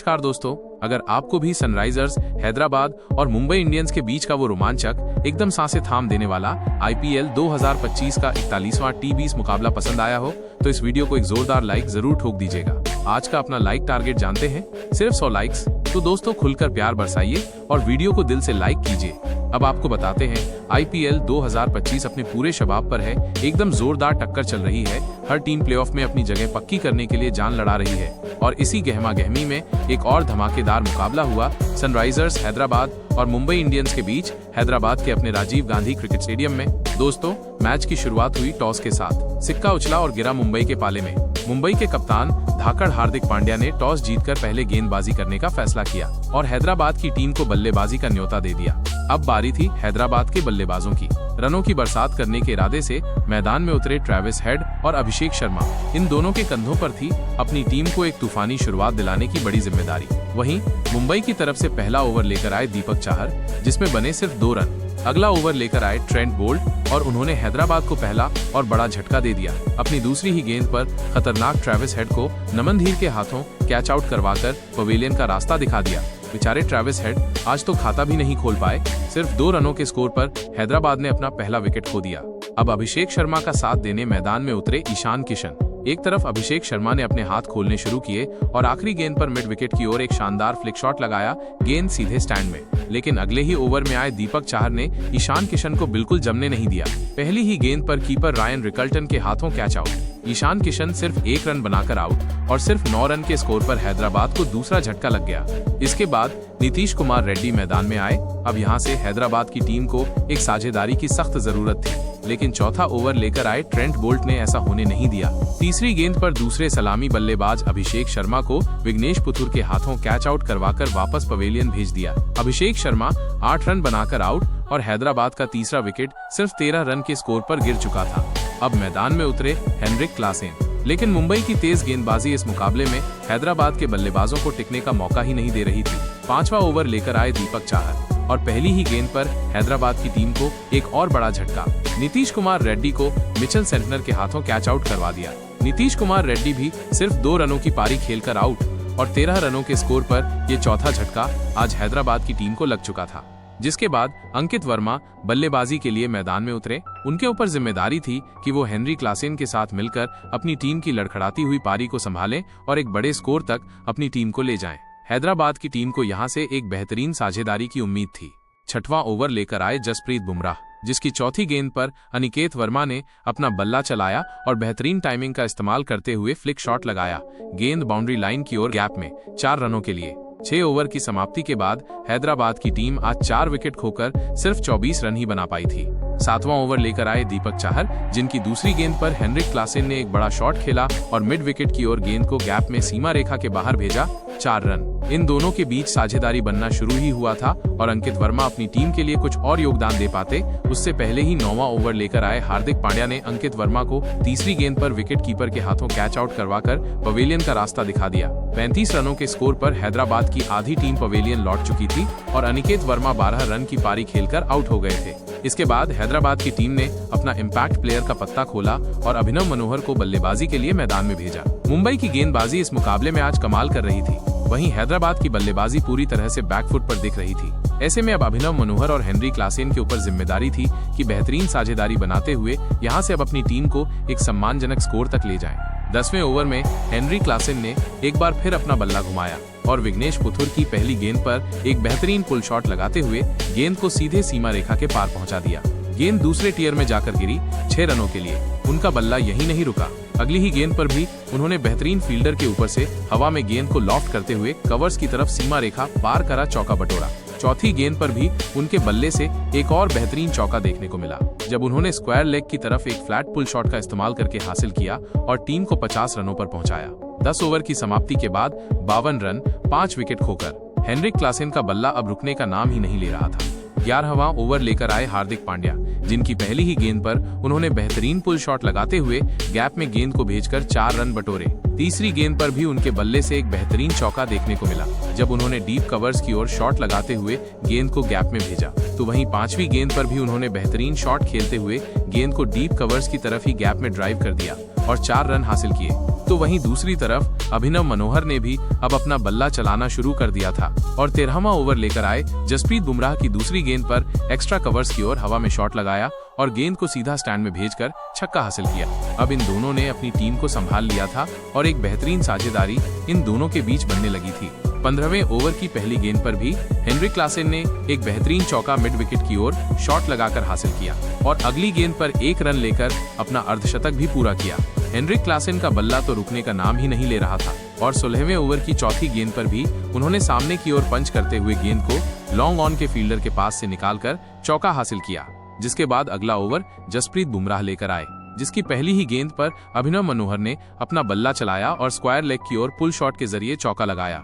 नमस्कार दोस्तों, अगर आपको भी सनराइजर्स हैदराबाद और मुंबई इंडियंस के बीच का वो रोमांचक एकदम सांसें थाम देने वाला आईपीएल 2025 का 41वां T20 मुकाबला पसंद आया हो तो इस वीडियो को एक जोरदार लाइक जरूर ठोक दीजिएगा। आज का अपना लाइक टारगेट जानते हैं, सिर्फ 100 लाइक्स। तो दोस्तों खुलकर प्यार बरसाइए और वीडियो को दिल से लाइक कीजिए। अब आपको बताते हैं आईपीएल 2025 अपने पूरे शबाब पर है, एकदम जोरदार टक्कर चल रही है। हर टीम प्लेऑफ में अपनी जगह पक्की करने के लिए जान लड़ा रही है और इसी गहमा गहमी में एक और धमाकेदार मुकाबला हुआ सनराइजर्स हैदराबाद और मुंबई इंडियंस के बीच हैदराबाद के अपने राजीव गांधी क्रिकेट स्टेडियम में। दोस्तों मैच की शुरुआत हुई टॉस के साथ, सिक्का उछला और गिरा मुंबई के पाले में। मुंबई के कप्तान धाकड़ हार्दिक पांड्या ने टॉस जीतकर पहले गेंदबाजी करने का फैसला किया और हैदराबाद की टीम को बल्लेबाजी का न्योता दे दिया। अब बारी थी हैदराबाद के बल्लेबाजों की। रनों की बरसात करने के इरादे से मैदान में उतरे ट्रेविस हेड और अभिषेक शर्मा। इन दोनों के कंधों पर थी अपनी टीम को एक तूफानी शुरुआत दिलाने की बड़ी जिम्मेदारी। वहीं मुंबई की तरफ से पहला ओवर लेकर आए दीपक चाहर, जिसमें बने सिर्फ 2 रन। अगला ओवर लेकर आए ट्रेंट बोल्ट और उन्होंने हैदराबाद को पहला और बड़ा झटका दे दिया। अपनी दूसरी ही गेंद पर खतरनाक ट्रेविस हेड को नमन धीर के हाथों कैच आउट करवाकर पवेलियन का रास्ता दिखा दिया। बेचारे ट्रेविस हेड आज तो खाता भी नहीं खोल पाए। सिर्फ 2 रनों के स्कोर पर हैदराबाद ने अपना पहला विकेट खो दिया। अब अभिषेक शर्मा का साथ देने मैदान में उतरे ईशान किशन। एक तरफ अभिषेक शर्मा ने अपने हाथ खोलने शुरू किए और आखिरी गेंद पर मिड विकेट की ओर एक शानदार फ्लिक शॉट लगाया, गेंद सीधे स्टैंड में। लेकिन अगले ही ओवर में आए दीपक चाहर ने ईशान किशन को बिल्कुल जमने नहीं दिया। पहली ही गेंद पर कीपर रायन रिकल्टन के हाथों कैच आउट। ईशान किशन सिर्फ 1 रन बनाकर आउट और सिर्फ 9 रन के स्कोर पर हैदराबाद को दूसरा झटका लग गया। इसके बाद नीतीश कुमार रेड्डी मैदान में आए। अब यहाँ से हैदराबाद की टीम को एक साझेदारी की सख्त जरूरत थी, लेकिन चौथा ओवर लेकर आए ट्रेंट बोल्ट ने ऐसा होने नहीं दिया। तीसरी गेंद पर दूसरे सलामी बल्लेबाज अभिषेक शर्मा को विघ्नेश पुथुर के हाथों कैच आउट करवाकर वापस पवेलियन भेज दिया। अभिषेक शर्मा 8 रन बनाकर आउट और हैदराबाद का तीसरा विकेट सिर्फ 13 रन के स्कोर पर गिर चुका था। अब मैदान में उतरे हेनरिक क्लासेन, लेकिन मुंबई की तेज गेंदबाजी इस मुकाबले में हैदराबाद के बल्लेबाजों को टिकने का मौका ही नहीं दे रही थी। 5वां ओवर लेकर आए दीपक चाहर और पहली ही गेंद पर हैदराबाद की टीम को एक और बड़ा झटका। नीतीश कुमार रेड्डी को मिचेल सेंटनर के हाथों कैच आउट करवा दिया। नीतीश कुमार रेड्डी भी सिर्फ 2 रनों की पारी खेलकर आउट और 13 रनों के स्कोर पर ये चौथा झटका आज हैदराबाद की टीम को लग चुका था। जिसके बाद अंकित वर्मा बल्लेबाजी के लिए मैदान में उतरे। उनके ऊपर जिम्मेदारी थी कि वो हेनरी क्लासेन के साथ मिलकर अपनी टीम की लड़खड़ाती हुई पारी को संभालें और एक बड़े स्कोर तक अपनी टीम को ले जाएं। हैदराबाद की टीम को यहां से एक बेहतरीन साझेदारी की उम्मीद थी। 6वां ओवर लेकर आए जसप्रीत बुमराह, जिसकी चौथी गेंद पर अनिकेत वर्मा ने अपना बल्ला चलाया और बेहतरीन टाइमिंग का इस्तेमाल करते हुए फ्लिक शॉट लगाया, गेंद बाउंड्री लाइन की ओर गैप में 4 रनों के लिए। 6 ओवर की समाप्ति के बाद हैदराबाद की टीम आज 4 विकेट खोकर सिर्फ 24 रन ही बना पाई थी। 7वां ओवर लेकर आए दीपक चाहर, जिनकी दूसरी गेंद पर हेनरिक क्लासेन ने एक बड़ा शॉट खेला और मिड विकेट की ओर गेंद को गैप में सीमा रेखा के बाहर भेजा, 4 रन। इन दोनों के बीच साझेदारी बनना शुरू ही हुआ था और अंकित वर्मा अपनी टीम के लिए कुछ और योगदान दे पाते, उससे पहले ही 9वां ओवर लेकर आए हार्दिक पांड्या ने अंकित वर्मा को तीसरी गेंद पर विकेट कीपर के हाथों कैच आउट करवाकर पवेलियन का रास्ता दिखा दिया। 35 रनों के स्कोर पर हैदराबाद की आधी टीम पवेलियन लौट चुकी थी और अनिकेत वर्मा 12 रन की पारी खेलकर आउट हो गए थे। इसके बाद हैदराबाद की टीम ने अपना इम्पैक्ट प्लेयर का पत्ता खोला और अभिनव मनोहर को बल्लेबाजी के लिए मैदान में भेजा। मुंबई की गेंदबाजी इस मुकाबले में आज कमाल कर रही थी, वहीं हैदराबाद की बल्लेबाजी पूरी तरह से बैकफुट पर दिख रही थी। ऐसे में अब अभिनव मनोहर और हेनरी क्लासेन के ऊपर जिम्मेदारी थी कि बेहतरीन साझेदारी बनाते हुए यहां से अब अपनी टीम को एक सम्मानजनक स्कोर तक ले जाएं। 10वें ओवर में हेनरी क्लासेन ने एक बार फिर अपना बल्ला घुमाया और विघ्नेश पुथुर की पहली गेंद पर एक बेहतरीन पुल शॉट लगाते हुए गेंद को सीधे सीमा रेखा के पार पहुंचा दिया। गेंद दूसरे टियर में जाकर गिरी 6 रनों के लिए। उनका बल्ला यहीं नहीं रुका, अगली ही गेंद पर भी उन्होंने बेहतरीन फील्डर के ऊपर से हवा में गेंद को लॉफ्ट करते हुए कवर्स की तरफ सीमा रेखा पार करा, चौका बटोरा। चौथी गेंद पर भी उनके बल्ले से एक और बेहतरीन चौका देखने को मिला, जब उन्होंने स्क्वायर लेग की तरफ एक फ्लैट पुल शॉट का इस्तेमाल करके हासिल किया और टीम को 50 रनों पर पहुंचाया। 10 ओवर की समाप्ति के बाद 52 रन 5 विकेट खोकर हेनरिक क्लासेन का बल्ला अब रुकने का नाम ही नहीं ले रहा था। 11वां ओवर लेकर आए हार्दिक पांड्या, जिनकी पहली ही गेंद पर उन्होंने बेहतरीन पुल शॉट लगाते हुए गैप में गेंद को भेजकर 4 रन बटोरे। तीसरी गेंद पर भी उनके बल्ले से एक बेहतरीन चौका देखने को मिला, जब उन्होंने डीप कवर्स की ओर शॉट लगाते हुए गेंद को गैप में भेजा। तो वहीं पांचवी गेंद पर भी उन्होंने बेहतरीन शॉट खेलते हुए गेंद को डीप कवर्स की तरफ ही गैप में ड्राइव कर दिया और 4 रन हासिल किए। तो वहीं दूसरी तरफ अभिनव मनोहर ने भी अब अपना बल्ला चलाना शुरू कर दिया था और 13वां ओवर लेकर आए जसप्रीत बुमराह की दूसरी गेंद पर एक्स्ट्रा कवर्स की ओर हवा में शॉट लगाया और गेंद को सीधा स्टैंड में भेजकर छक्का हासिल किया। अब इन दोनों ने अपनी टीम को संभाल लिया था और एक बेहतरीन साझेदारी इन दोनों के बीच बनने लगी थी। 15वें ओवर की पहली गेंद पर भी हेनरिक क्लासेन ने एक बेहतरीन चौका मिड विकेट की ओर शॉट लगाकर हासिल किया और अगली गेंद पर 1 रन लेकर अपना अर्धशतक भी पूरा किया। हेनरिक क्लासेन का बल्ला तो रुकने का नाम ही नहीं ले रहा था और 16वें ओवर की चौथी गेंद पर भी उन्होंने सामने की ओर पंच करते हुए गेंद को लॉन्ग ऑन के फील्डर के पास से निकालकर चौका हासिल किया, जिसके बाद अगला ओवर जसप्रीत बुमराह लेकर आए, जिसकी पहली ही गेंद पर अभिनव मनोहर ने अपना बल्ला चलाया और स्क्वायर लेग की ओर पुल शॉट के जरिए चौका लगाया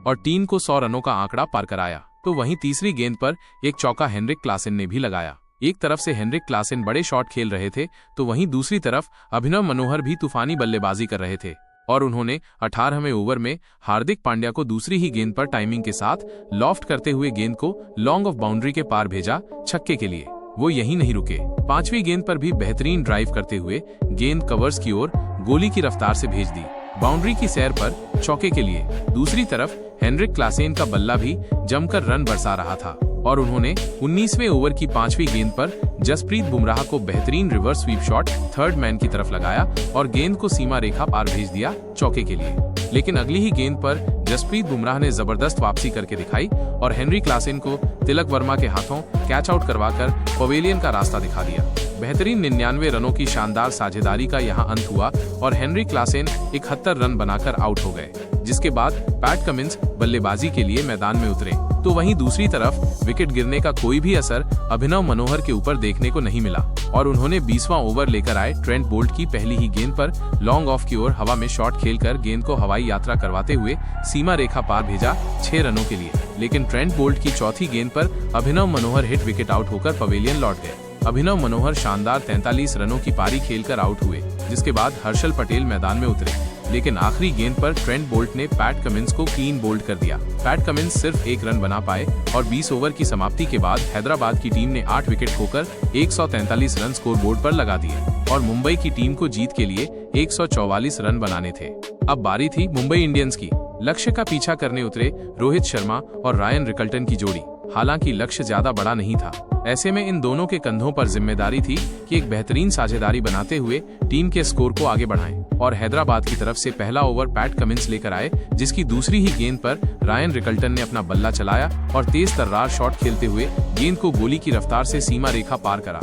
और टीम को 100 रनों का आंकड़ा पार कराया। तो वहीं तीसरी गेंद पर एक चौका हेनरिक क्लासेन ने भी लगाया। एक तरफ से हेनरिक क्लासेन बड़े शॉट खेल रहे थे तो वहीं दूसरी तरफ अभिनव मनोहर भी तूफानी बल्लेबाजी कर रहे थे और उन्होंने 18वें ओवर में हार्दिक पांड्या को दूसरी ही गेंद पर टाइमिंग के साथ लॉफ्ट करते हुए गेंद को लॉन्ग ऑफ बाउंड्री के पार भेजा छक्के के लिए। वो यहीं नहीं रुके, 5वीं गेंद पर भी बेहतरीन ड्राइव करते हुए गेंद कवर्स की ओर गोली की रफ्तार से भेज दी बाउंड्री की सैर पर चौके के लिए। दूसरी तरफ हेनरिक क्लासेन का बल्ला भी जमकर रन बरसा रहा था और उन्होंने 19वें ओवर की 5वीं गेंद पर जसप्रीत बुमराह को बेहतरीन reverse sweep shot third man की तरफ लगाया और गेंद को सीमा रेखा पार भेज दिया चौके के लिए। लेकिन अगली ही गेंद पर जसप्रीत बुमराह ने जबरदस्त वापसी करके दिखाई और हेनरी क्लासेन को तिलक वर्मा के हाथों कैच आउट करवाकर पवेलियन का रास्ता दिखा दिया। बेहतरीन 99 रनों की शानदार साझेदारी का यहां अंत हुआ और हेनरी क्लासेन 71 रन बनाकर आउट हो गए, जिसके बाद पैट कमिंस बल्लेबाजी के लिए मैदान में उतरे। तो वहीं दूसरी तरफ विकेट गिरने का कोई भी असर अभिनव मनोहर के ऊपर देखने को नहीं मिला और उन्होंने 20वां ओवर लेकर आए ट्रेंट बोल्ट की पहली ही गेंद पर लॉन्ग ऑफ की ओर हवा में शॉट खेलकर गेंद को हवाई यात्रा करवाते हुए सीमा रेखा पार भेजा 6 रनों के लिए। लेकिन ट्रेंट बोल्ट की चौथी गेंद पर अभिनव मनोहर हिट विकेट आउट होकर पवेलियन लौट गए। अभिनव मनोहर शानदार 43 रनों की पारी खेलकर आउट हुए, जिसके बाद हर्षल पटेल मैदान में उतरे। लेकिन आखिरी गेंद पर ट्रेंट बोल्ट ने पैट कमिंस को क्लीन बोल्ड कर दिया। पैट कमिंस सिर्फ 1 रन बना पाए और 20 ओवर की समाप्ति के बाद हैदराबाद की टीम ने 8 विकेट खोकर 143 रन स्कोर बोर्ड पर लगा दिए और मुंबई की टीम को जीत के लिए 144 रन बनाने थे। अब बारी थी मुंबई इंडियंस की। लक्ष्य का पीछा करने उतरे रोहित शर्मा और रायन रिकल्टन की जोड़ी। हालांकि लक्ष्य ज्यादा बड़ा नहीं था, ऐसे में इन दोनों के कंधों पर जिम्मेदारी थी कि एक बेहतरीन साझेदारी बनाते हुए टीम के स्कोर को आगे बढ़ाएं और हैदराबाद की तरफ से पहला ओवर पैट कमिंस लेकर आए, जिसकी दूसरी ही गेंद पर रायन रिकल्टन ने अपना बल्ला चलाया और तेज तर्रार शॉट खेलते हुए गेंद को गोली की रफ्तार से सीमा रेखा पार करा,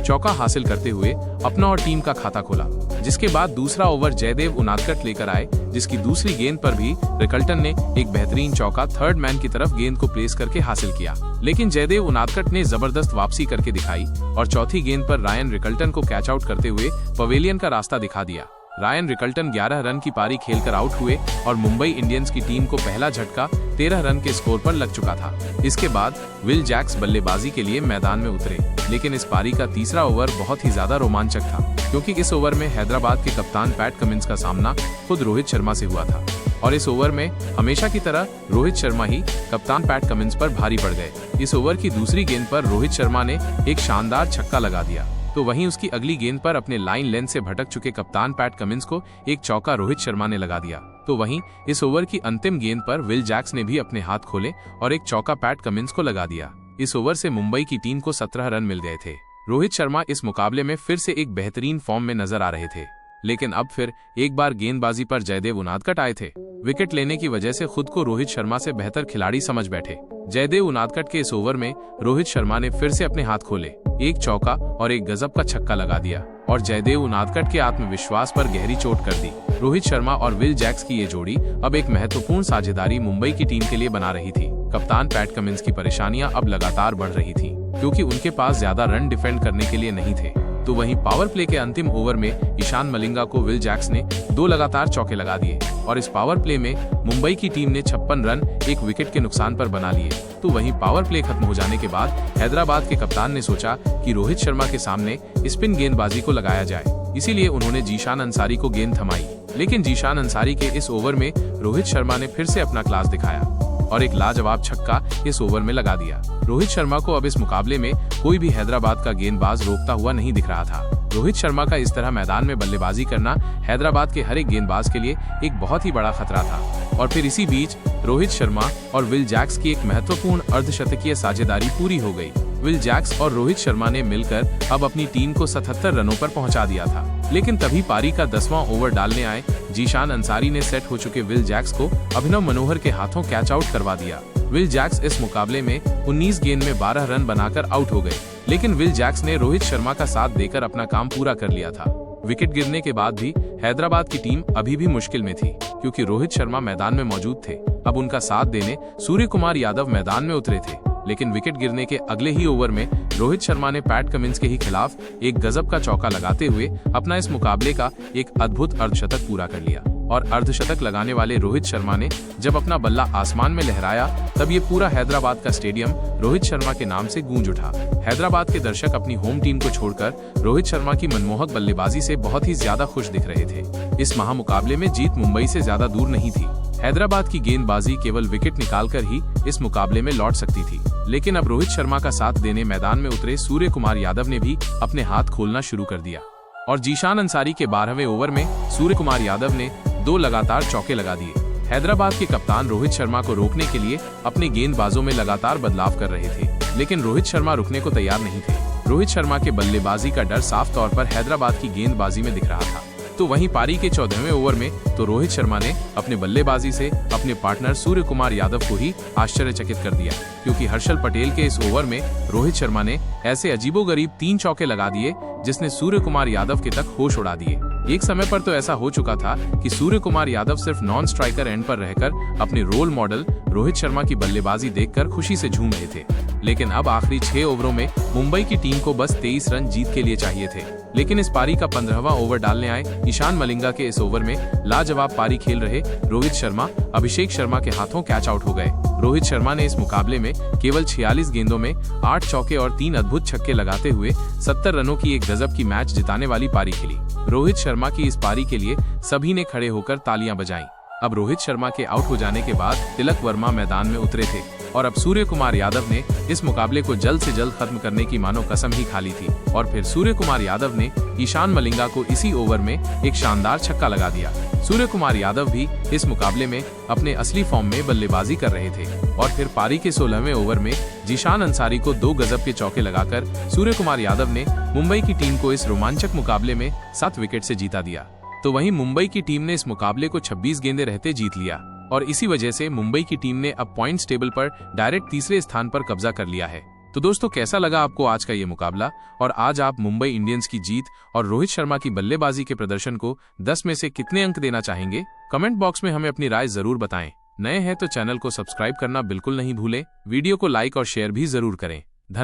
चौका हासिल करते हुए अपना और टीम का खाता खोला। जिसके बाद दूसरा ओवर जयदेव उनादकट लेकर आए, जिसकी दूसरी गेंद पर भी रिकल्टन ने एक बेहतरीन चौका थर्ड मैन की तरफ गेंद को प्लेस करके हासिल किया। लेकिन जयदेव उनादकट ने जबरदस्त वापसी करके दिखाई और चौथी गेंद पर रायन रिकल्टन को कैच आउट करते हुए पवेलियन का रास्ता दिखा दिया। रायन रिकल्टन 11 रन की पारी खेलकर आउट हुए और मुंबई इंडियंस की टीम को पहला झटका 13 रन के स्कोर पर लग चुका था। इसके बाद विल जैक्स बल्लेबाजी के लिए मैदान में उतरे, लेकिन इस पारी का तीसरा ओवर बहुत ही ज्यादा रोमांचक था, क्योंकि इस ओवर में हैदराबाद के कप्तान पैट कमिंस का सामना खुद रोहित शर्मा से हुआ था और इस ओवर में हमेशा की तरह रोहित शर्मा ही कप्तान पैट कमिंस पर भारी पड़ गए। इस ओवर की दूसरी गेंद पर रोहित शर्मा ने एक शानदार छक्का लगा दिया, तो वहीं उसकी अगली गेंद पर अपने लाइन लेंथ से भटक चुके कप्तान पैट कमिंस को एक चौका रोहित शर्मा ने लगा दिया। तो वहीं इस ओवर की अंतिम गेंद पर विल जैक्स ने भी अपने हाथ खोले और एक चौका पैट कमिंस को लगा दिया। इस ओवर से मुंबई की टीम को 17 रन मिल गए थे। रोहित शर्मा इस मुकाबले में फिर से एक बेहतरीन फॉर्म में नजर आ रहे थे, लेकिन अब फिर एक बार गेंदबाजी पर जयदेव उनादकट आए थे। विकेट लेने की वजह से खुद को रोहित शर्मा से बेहतर खिलाड़ी समझ बैठे। जयदेव उनादकट के इस ओवर में रोहित शर्मा ने फिर से अपने हाथ खोले, एक चौका और एक गजब का छक्का लगा दिया और जयदेव उनादकट के आत्मविश्वास पर गहरी चोट कर दी। रोहित शर्मा और विल जैक्स की ये जोड़ी अब एक महत्वपूर्ण साझेदारी मुंबई की टीम के लिए बना रही थी। कप्तान पैट कमिंस की परेशानियां अब लगातार बढ़ रही थी, क्योंकि उनके पास ज्यादा रन डिफेंड करने के लिए नहीं थे। तो वहीं पावर प्ले के अंतिम ओवर में ईशान मलिंगा को विल जैक्स ने 2 लगातार चौके लगा दिए और इस पावर प्ले में मुंबई की टीम ने 56 रन 1 विकेट के नुकसान पर बना लिए। तो वहीं पावर प्ले खत्म हो जाने के बाद हैदराबाद के कप्तान ने सोचा कि रोहित शर्मा के सामने स्पिन गेंदबाजी को लगाया जाए, इसीलिए उन्होंने जीशान अंसारी को गेंद थमाई। लेकिन जीशान अंसारी के इस ओवर में रोहित शर्मा ने फिर से अपना क्लास दिखाया और एक लाजवाब छक्का इस ओवर में लगा दिया। रोहित शर्मा को अब इस मुकाबले में कोई भी हैदराबाद का गेंदबाज रोकता हुआ नहीं दिख रहा था। रोहित शर्मा का इस तरह मैदान में बल्लेबाजी करना हैदराबाद के हर एक गेंदबाज के लिए एक बहुत ही बड़ा खतरा था। और फिर इसी बीच रोहित शर्मा और विल जैक्स की एक महत्वपूर्ण अर्धशतकीय साझेदारी पूरी हो गई। विल जैक्स और रोहित शर्मा ने मिलकर अब अपनी टीम को 77 रनों पर पहुंचा दिया था। लेकिन तभी पारी का 10वां ओवर डालने आए जीशान अंसारी ने सेट हो चुके विल जैक्स को अभिनव मनोहर के हाथों कैच आउट करवा दिया। विल जैक्स इस मुकाबले में 19 गेंद में 12 रन बनाकर आउट हो गए, लेकिन विल जैक्स ने रोहित शर्मा का साथ देकर अपना काम पूरा कर लिया था। विकेट गिरने के बाद भी हैदराबाद की टीम अभी भी मुश्किल में थी, क्योंकि रोहित शर्मा मैदान में मौजूद थे। अब उनका साथ देने सूर्य कुमार यादव मैदान में उतरे थे, लेकिन विकेट गिरने के अगले ही ओवर में रोहित शर्मा ने पैट कमिंस के ही खिलाफ एक गजब का चौका लगाते हुए अपना इस मुकाबले का एक अद्भुत अर्धशतक पूरा कर लिया। और अर्धशतक लगाने वाले रोहित शर्मा ने जब अपना बल्ला आसमान में लहराया, तब ये पूरा हैदराबाद का स्टेडियम रोहित शर्मा के नाम से गूंज उठा। हैदराबाद के दर्शक अपनी होम टीम को छोड़कर रोहित शर्मा की मनमोहक बल्लेबाजी से बहुत ही ज्यादा खुश दिख रहे थे। इस महामुकाबले में जीत मुंबई से ज्यादा दूर नहीं थी। हैदराबाद की गेंदबाजी केवल विकेट निकालकर ही इस मुकाबले में लौट सकती थी, लेकिन अब रोहित शर्मा का साथ देने मैदान में उतरे सूर्य कुमार यादव ने भी अपने हाथ खोलना शुरू कर दिया। और जीशान अंसारी के 12वें ओवर में सूर्य कुमार यादव ने 2 लगातार चौके लगा दिए। हैदराबाद के कप्तान रोहित शर्मा को रोकने के लिए अपने गेंदबाजों में लगातार बदलाव कर रहे थे, लेकिन रोहित शर्मा रुकने को तैयार नहीं थे। रोहित शर्मा के बल्लेबाजी का डर साफ तौर पर हैदराबाद की गेंदबाजी में दिख रहा था। तो वहीं पारी के 14वें ओवर में तो रोहित शर्मा ने अपने बल्लेबाजी से अपने पार्टनर सूर्य कुमार यादव को ही आश्चर्यचकित कर दिया, क्योंकि हर्षल पटेल के इस ओवर में रोहित शर्मा ने ऐसे अजीबोगरीब 3 चौके लगा दिए जिसने सूर्य कुमार यादव के तक होश उड़ा दिए। एक समय पर तो ऐसा हो चुका था कि सूर्य कुमार यादव सिर्फ नॉन स्ट्राइकर एंड पर रहकर अपने रोल मॉडल रोहित शर्मा की बल्लेबाजी देखकर खुशी से झूम रहे थे। लेकिन अब आखिरी 6 ओवरों में मुंबई की टीम को बस 23 रन जीत के लिए चाहिए थे। लेकिन इस पारी का 15वां ओवर डालने आए ईशान मलिंगा के इस ओवर में लाजवाब पारी खेल रहे रोहित शर्मा अभिषेक शर्मा के हाथों कैच आउट हो गए। रोहित शर्मा ने इस मुकाबले में केवल 46 गेंदों में 8 चौके और 3 अद्भुत छक्के लगाते हुए 70 रनों की एक गजब की मैच जिताने वाली पारी खेली। रोहित शर्मा की इस पारी के लिए सभी ने खड़े होकर तालियां बजाईं। अब रोहित शर्मा के आउट हो जाने के बाद तिलक वर्मा मैदान में उतरे थे और अब सूर्य कुमार यादव ने इस मुकाबले को जल्द से जल्द खत्म करने की मानो कसम ही खा ली थी। और फिर सूर्य कुमार यादव ने ईशान मलिंगा को इसी ओवर में एक शानदार छक्का लगा दिया। सूर्य कुमार यादव भी इस मुकाबले में अपने असली फॉर्म में बल्लेबाजी कर रहे थे। और फिर पारी के 16वें ओवर में जीशान अंसारी को 2 गजब के चौके लगाकर सूर्य कुमार यादव ने मुंबई की टीम को इस रोमांचक मुकाबले में 7 विकेट से जीता दिया। तो वहीं मुंबई की टीम ने इस मुकाबले को 26 गेंदें रहते जीत लिया और इसी वजह से मुंबई की टीम ने अब पॉइंट्स टेबल पर डायरेक्ट तीसरे स्थान पर कब्जा कर लिया है। तो दोस्तों, कैसा लगा आपको आज का ये मुकाबला और आज आप मुंबई इंडियंस की जीत और रोहित शर्मा की बल्लेबाजी के प्रदर्शन को 10 में से कितने अंक देना चाहेंगे? कमेंट बॉक्स में हमें अपनी राय जरूर बताएं। नए हैं तो चैनल को सब्सक्राइब करना बिल्कुल नहीं भूलें। वीडियो को लाइक और शेयर भी जरूर करें।